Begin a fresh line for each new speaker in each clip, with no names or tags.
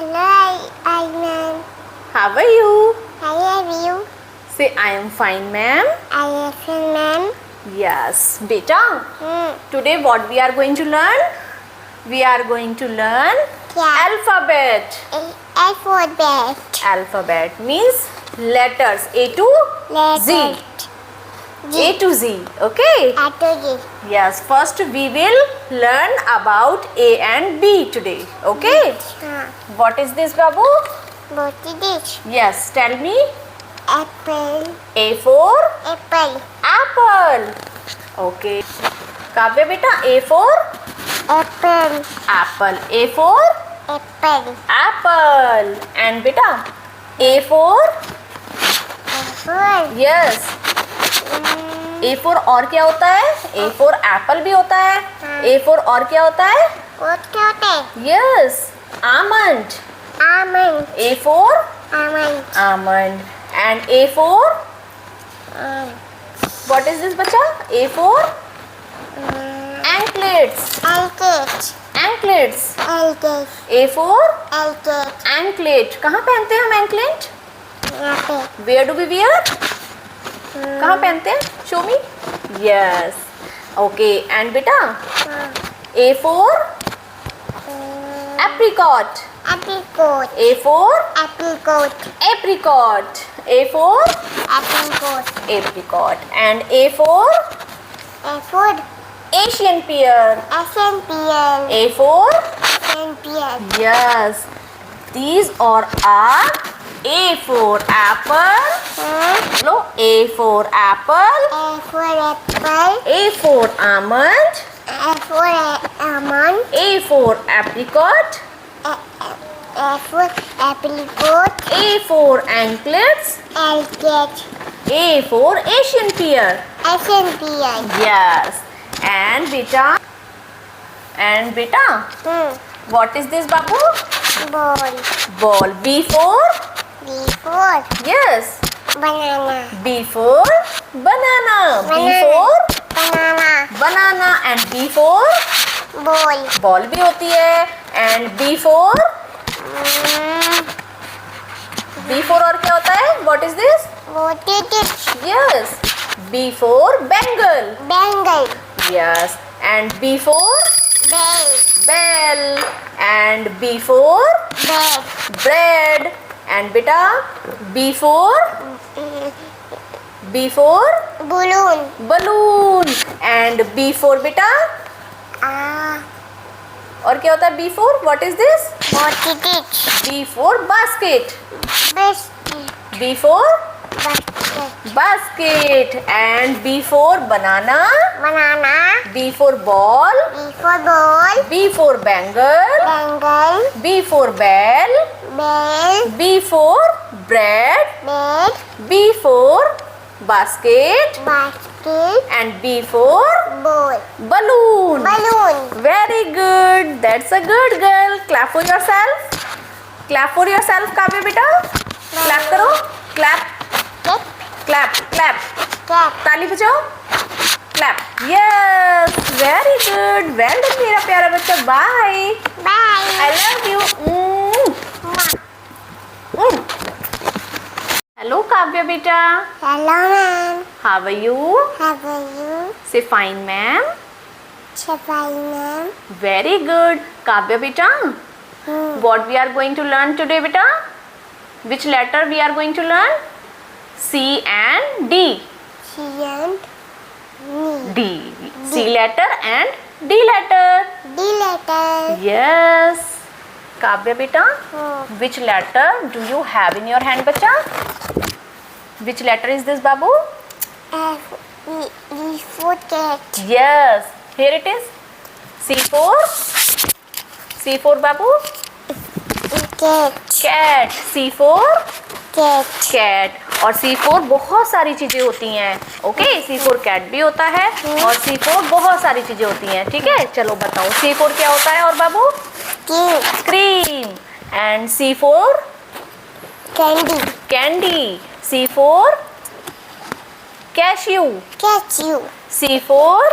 Hello, Ayman.
How are you?
How are you?
Say, I am fine, ma'am.
I am fine, ma'am.
Yes, beta.
Hmm.
Today, what we are going to learn? We are going to learn
Yeah.
alphabet.
Alphabet.
Alphabet means letters A to Z. A to Z. Okay.
Letter.
Yes. First, we will learn about A and B today. Okay. What is this, Babu?
What is this?
Yes. Tell me.
Apple.
A for
Apple.
apple. Okay. Kavya beta, A for
Apple.
apple. A for
Apple.
apple. And beta, A for
Apple.
yes. A for और क्या होता है? A for apple भी होता है. A for और क्या होता है?
What is
Yes. Almond.
Almond.
A for
Almond.
almond. And A for what is this बच्चा? A for anklets.
Alkit.
Anklets.
Alkit.
A for
Alkit.
anklet. कहाँ पहनते हैं हम anklet?
यहाँ पे.
Where do we wear? कहाँ पहनते हैं? Show me. Yes. Okay. And बेटा A for apricot.
Apricot.
A for
Apricot.
apricot. A for
Apricot.
apricot. And A for
Apple.
Asian pear.
Ascential.
A for
Ascential.
yes. These are A for apple. No, A for apple.
A for apple.
A for almond.
A for almond.
A for apricot.
A for apricot.
A for anklets.
Alkit.
A for Asian pear.
Ascential.
Yes. And beta. And beta. What is this, Babu?
Ball.
Ball. B for
B for
yes.
banana.
B for banana. B for
Banana.
banana. And B for
Ball.
ball भी होती है. And B for B for और क्या होता है? What is this?
What is it?
Yes. B for bangle.
Bangle.
Yes. And B for
Bell.
bell. And B for
Bed.
bread. And beta B for B for
Balloon.
balloon. And B for beta और क्या होता है B for? What is this?
What is it?
B for basket.
Biscuit.
B for
Basket.
basket. And B for banana.
Banana.
B for ball.
B for ball.
B for bangle.
Bangle.
B for bell.
Bell.
B for bread.
Bed.
B for basket.
Basket.
And B for
Ball.
balloon.
Balloon.
Very good. That's a good girl. Clap for yourself. Clap for yourself, Kavya beta. Clap करो. Clap.
Cap.
Clap. Clap.
Cap.
ताली बजाओ. Clap. Yes. Very good. Well done मेरा प्यारा बच्चा. Bye.
Bye.
I love you. Hello, Kavya beta.
Hello, ma'am.
How are you?
How are you?
Say fine, ma'am.
Fine, ma'am.
Very good. Kavya beta, what we are going to learn today, beta? Which letter we are going to learn? C and D.
C and
D. C letter and D letter.
D letter.
Yes. Kavya beta,
Oh.
which letter do you have in your hand, bacha? Which letter is this, Babu?
F. E for cat.
Yes. Here it is. C for? C for, Babu?
Cat.
Cat. C for?
Cat.
Cat. और C4 बहुत सारी चीजें होती हैं. Okay, C4 cat भी होता है और C4 बहुत सारी चीजें होती हैं. ठीक है, चलो बताओ C4 क्या होता है और बाबू? Cream. And C4
Candy.
Candy. C4 cashew.
Cashew.
C4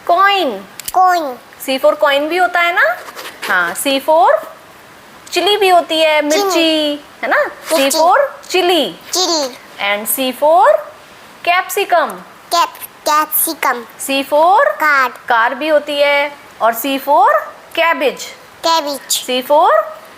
coin.
Coin.
C4 coin भी होता है ना. हाँ, C4 चिली भी होती है, मिर्ची, है ना? C for chili.
Chili.
And C for capsicum.
Capsicum.
C for
car.
Car भी होती है. और C for cabbage.
Cabbage.
C for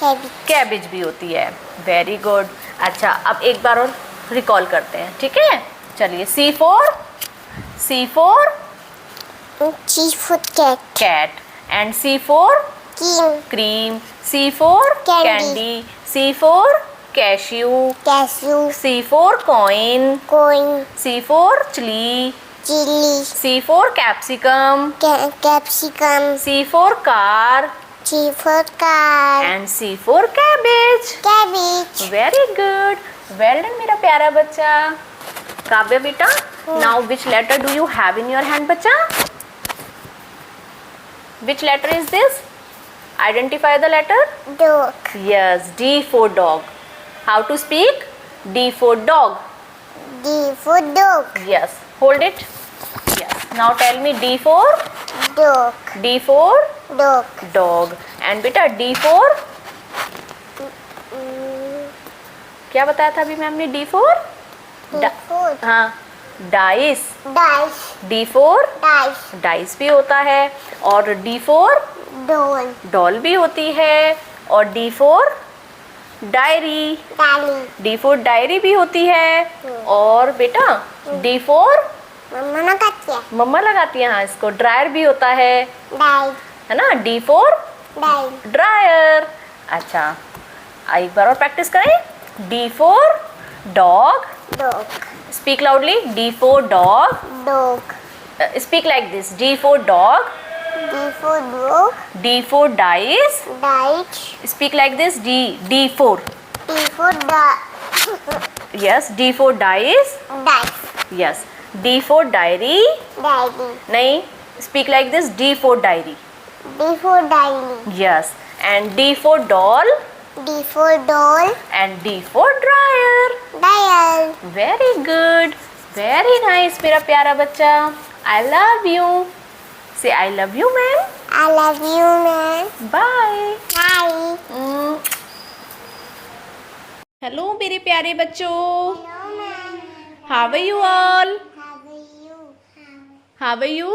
cabbage.
Cabbage भी होती है. Very good. अच्छा, अब एक बार और रिकॉल करते हैं, ठीक है? चलिए, C for
cat.
Cat. And C for
cream.
cream. C for
Candy.
C for cashew.
Cashew.
C for coin.
Coin.
C for chili.
Chili.
C for capsicum.
Capsicum.
C for car.
C for car.
And C for cabbage.
Cabbage.
Very good. Well done, मेरा प्यारा बच्चा. काव्य बेटा, now which letter do you have in your hand, बच्चा? Which letter is this? Identify the letter.
Dog.
Yes, D for dog. How to speak? D for dog.
D for dog.
Yes, hold it. Yes. Now tell me D for
dog.
D for
dog.
dog. And बेटा D for क्या बताया था अभी ma'am ने? D for
for
हाँ, dice.
Dice.
D for
dice.
Dice भी होता है. और D for
डॉल.
डॉल भी होती है. और D for डायरी.
डाली.
D for डायरी भी होती है. और बेटा D for
मम्मा ना खाती है.
मम्मा लगाती है, हाँ, इसको. ड्रायर भी होता है
डाई.
ना? D for
die.
ड्रायर. अच्छा, एक बार और प्रैक्टिस करें. D for dog.
Dog.
Speak loudly. D for dog.
Dog.
Speak like this. D for डॉग.
D for dog.
D for डाइस.
Diet.
Speak like this. D for.
D for die.
Yes, D for dice.
Dice.
Yes. D for diary.
Diary.
नहीं. Speak like this. D for diary.
D for diary.
Yes. And D for doll.
D for doll.
And D for dryer.
Dial.
Very good. Very nice, मेरा प्यारा बच्चा. I love you. Say I love you, man.
I love you ma'am.
Bye.
Hi.
Hello, मेरे प्यारे बच्चों.
Hello ma'am.
How are you all?
How are you?
How are you?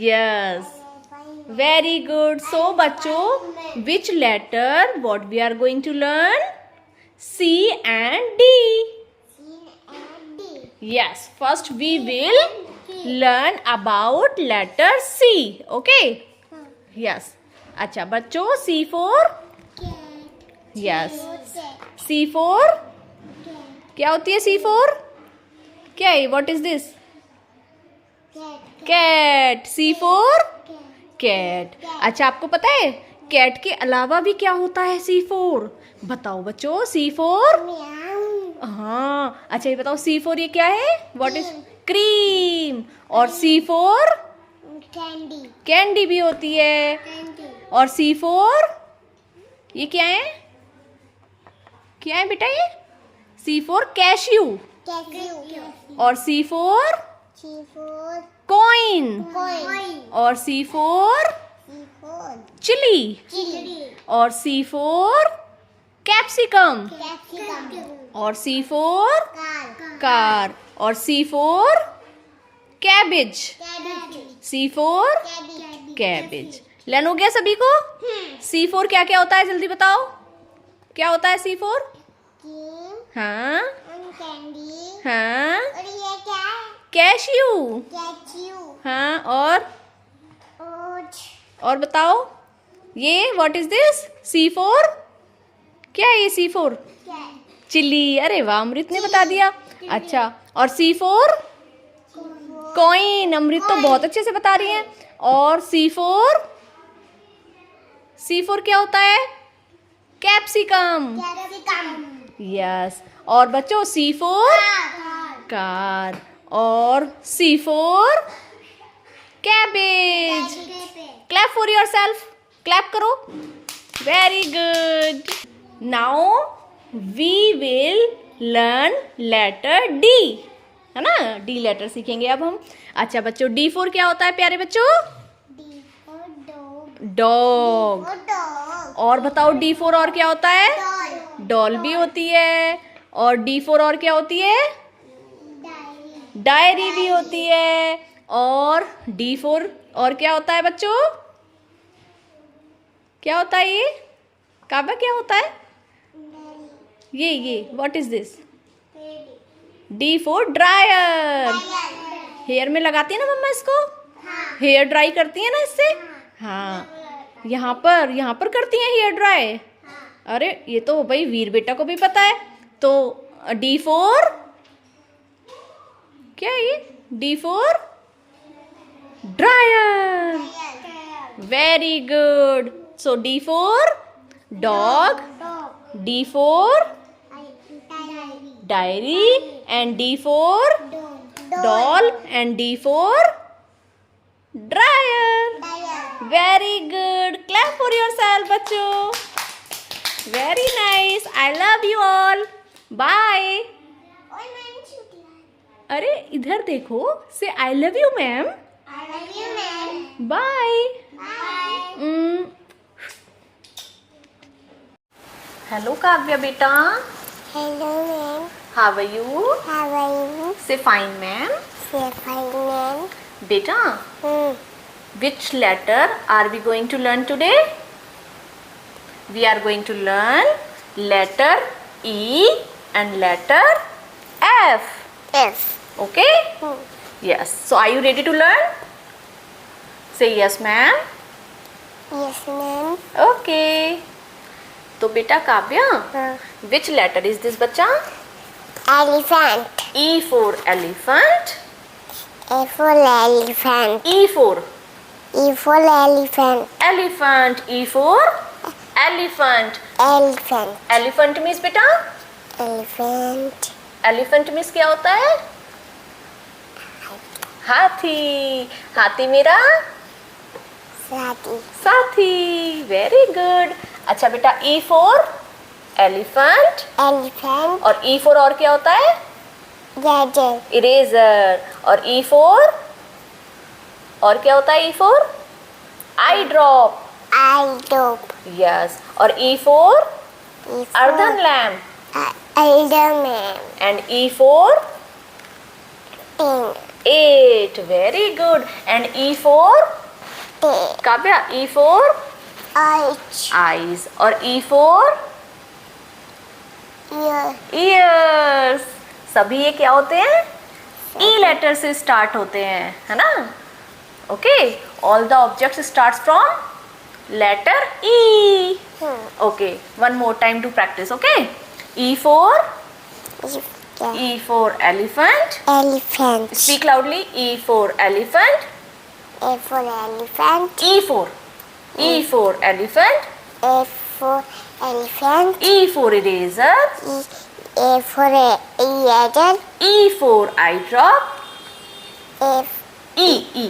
Yes. Very good. So बच्चों, which letter what we are going to learn? C and D. Yes. First we will learn about letter C. Okay. Yes. अच्छा बच्चों, C for yes. C for क्या होती है? C for क्या है? What is this? Cat. C for cat. अच्छा, आपको पता है कैट के अलावा भी क्या होता है? C for बताओ बच्चों. C for हाँ. अच्छा, ये बताओ C for ये क्या है? What is cream. और C for
कैंडी.
कैंडी भी होती है. और C for ये क्या है? क्या है बेटा ये? C for cashew. और C for कॉइन. और C for चिली. और C for कैप्सिकम. और C for कार. और C for cabbage. C for cabbage. Learn हो गया सभी को? C for क्या क्या होता है? जल्दी बताओ. क्या होता है C for? हाँ
कैंडी.
हाँ.
और ये क्या है?
कैश्यू.
कैच्यू.
हाँ. और बताओ ये what is this? C for क्या है ये? C for chilli. अरे वाह, अमृत ने बता दिया. अच्छा, और C for कॉइन. अमृत तो बहुत अच्छे से बता रही हैं. और C for क्या होता है? कैप्सिकम. यस. और बच्चों C for कार. और C for cabbage. Clap for yourself. Clap करो. Very good. Now we will learn letter D. है ना? D लेटर सीखेंगे अब हम. अच्छा बच्चों, D for क्या होता है प्यारे बच्चों?
D for dog.
Dog.
Dog.
और बताओ D for और क्या होता है?
Doll.
डॉल भी होती है। और D for और क्या होती है?
Diary.
डायरी भी होती है। और D for और क्या होता है बच्चों? क्या होता है ये? काबा क्या होता है? ये what is this? D for dryer. Hair में लगाती है ना मम्मा इसको? हेयर ड्राई करती है ना इससे? हाँ, यहाँ पर करती हैं हेयर ड्राई। अरे ये तो भाई वीर बेटा को भी पता है। तो D for क्या है ये? D for dryer. Very good. So D for dog,
Dog.
D for
Diary.
Diary and D for
Doll.
doll and D for dryer.
Diary.
Very good. Clap for yourself बच्चों. Very nice. I love you all. Bye.
Oh, man, shooting.
अरे इधर देखो. Say I love you ma'am.
I love you, man.
Bye.
Bye.
Hello Kavya बेटा.
Hello, man.
How are you?
How are you?
Say fine ma'am.
Say fine, man.
बेटा, which letter are we going to learn today? We are going to learn letter E and letter F.
Yes.
Okay? Yes. So are you ready to learn? Say yes ma'am.
Yes, ma'am.
Okay. तो बेटा Kavya, which letter is this बच्चा?
Elephant.
E for elephant.
A for elephant.
E for
E for elephant.
elephant. E for elephant.
Elephant.
Elephant means बेटा?
Elephant.
Elephant means क्या होता है? हाथी। हाथी मेरा
Sati.
साथी। Very good. अच्छा बेटा, ई फोर एलिफेंट।
Elephant.
और ई फोर और क्या होता है?
Gadget.
इरेजर। और ई फोर और क्या होता है? E for eye drop.
Eye drop.
Yes. और E for
E
earthen
for
lamp.
Elderman.
And E for
Pin.
8. Very good. And E for
Tail.
Kavya, E for
Eyes.
eyes. और E for
Ear.
ears. सभी ये क्या होते हैं? E letter से start होते हैं, है ना? Okay, all the objects starts from letter E. Okay, one more time to practice. Okay, E for elephant.
Elephant.
Speak loudly. E for elephant.
A for elephant.
E for elephant.
A for elephant.
E for eraser.
A for eagle.
E for eye drop.
F.
E
E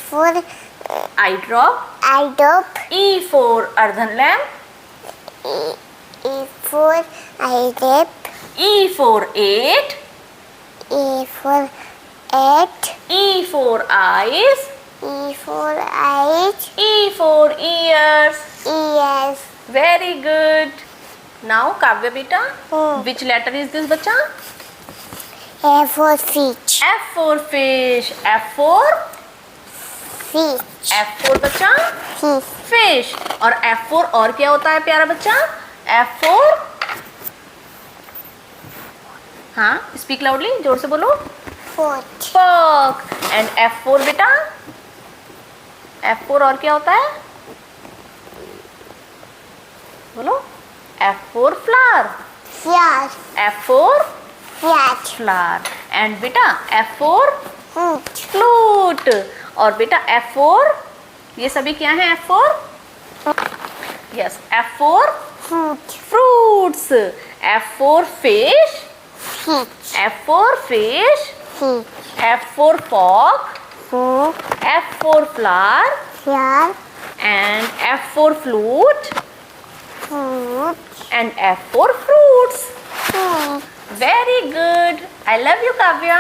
for
eye drop.
eye drop.
E for earthen lamp.
E for eye drop.
E for 8.
E for 8.
E for eyes.
E for eyes.
E for ears.
Ears.
Very good. Now Kavya beta,
Hmm.
which letter is this bacha?
A for fish.
F for fish. F for
Fish.
बच्चा
Fish.
fish. और F for और क्या होता है प्यारा बच्चा? F for हाँ, speak loudly, जोर से बोलो.
Foot.
Fork. And F for बेटा? F for और क्या होता है? बोलो. F for flower.
Flower.
F for
Flat.
flower. And बेटा F for
Foot.
flute. और बेटा F for ये सभी क्या है? F for yes. F for
Foot.
fruits. F for fish.
Fish.
F for fish.
Fish.
F for fork.
Foot.
F for flower.
Flower.
And F for flute.
Foot.
And F for fruits.
Foot.
Very good. I love you, Kavya.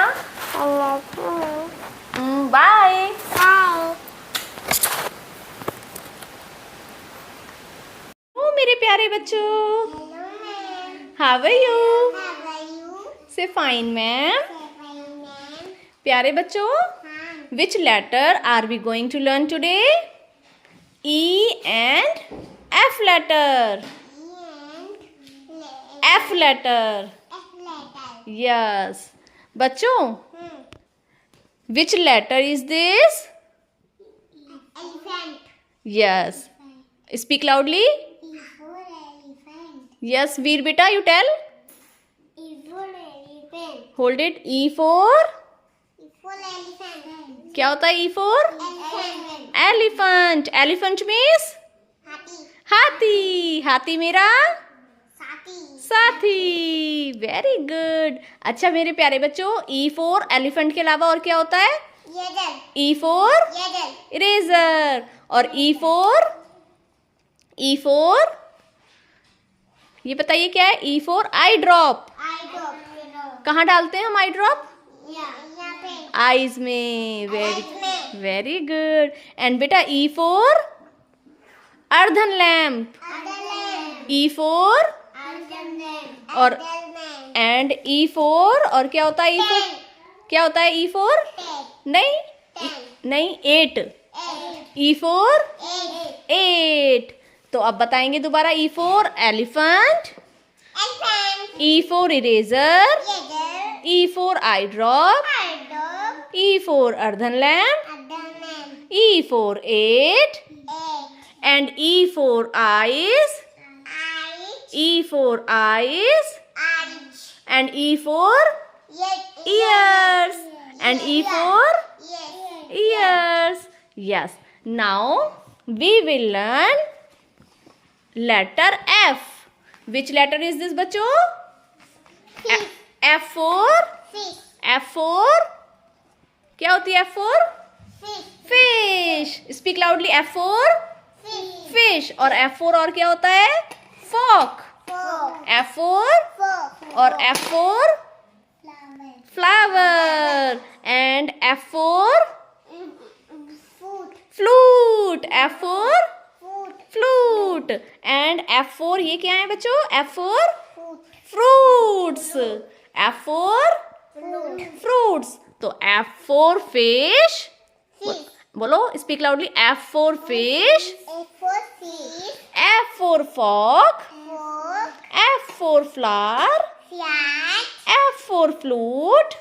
I love you.
Bye.
Bye.
How are you?
How are you?
Say fine ma'am.
Fine, ma'am.
प्यारे बच्चों,
हाँ.
which letter are we going to learn today? E and F letter. F letter.
F letter.
Yes. बच्चों,
Hmm.
which letter is this?
Elephant.
Yes. Speak loudly.
E for elephant.
Yes, Veer beta, you tell.
E for elephant.
Hold it. E for.
E for elephant.
क्या होता है E for?
Elephant.
Elephant. Elephant means
Happy.
हाथी. हाथी मेरा
Sati.
साथी. Very good. अच्छा मेरे प्यारे बच्चों, E for एलिफेंट के अलावा और क्या होता है?
Yodel.
E for
Yodel.
Eraser. और E for ये बताइए क्या है? E for eye drop.
I drop.
कहाँ डालते हैं हम आई ड्रॉप?
यहाँ पे.
आईज में.
Eyes में.
Very good. एंड बेटा E for earthen lamp.
Other
E for
land.
और एंड E for और क्या होता है E for? क्या होता है E for? नहीं 8. E for 8. तो अब बताएंगे दोबारा. E for elephant. E for eraser. E for eye drop. E for earthen lamp. E for 8. And E for eyes. E for eyes. And E for ears. And E for ears. Yes. Now we will learn letter F. Which letter is this, बच्चों? F for F for क्या होती है? F for fish. Speak loudly. F for fish. और F for और क्या होता है? Fork. F for और F for flower. And F for flute. F for flute. And F for ये क्या है बच्चों? F for fruits. F for fruits. तो F for fish. बोलो. Speak loudly. F for fish. F for fork. F for flower. F for flute.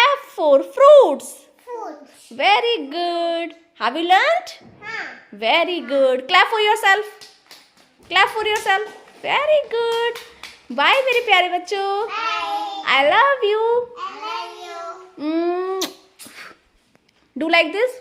F for fruits. Very good. Have you learnt? Very good. Clap for yourself. Clap for yourself. Very good. Bye मेरे प्यारे बच्चों. I love you. Do like this.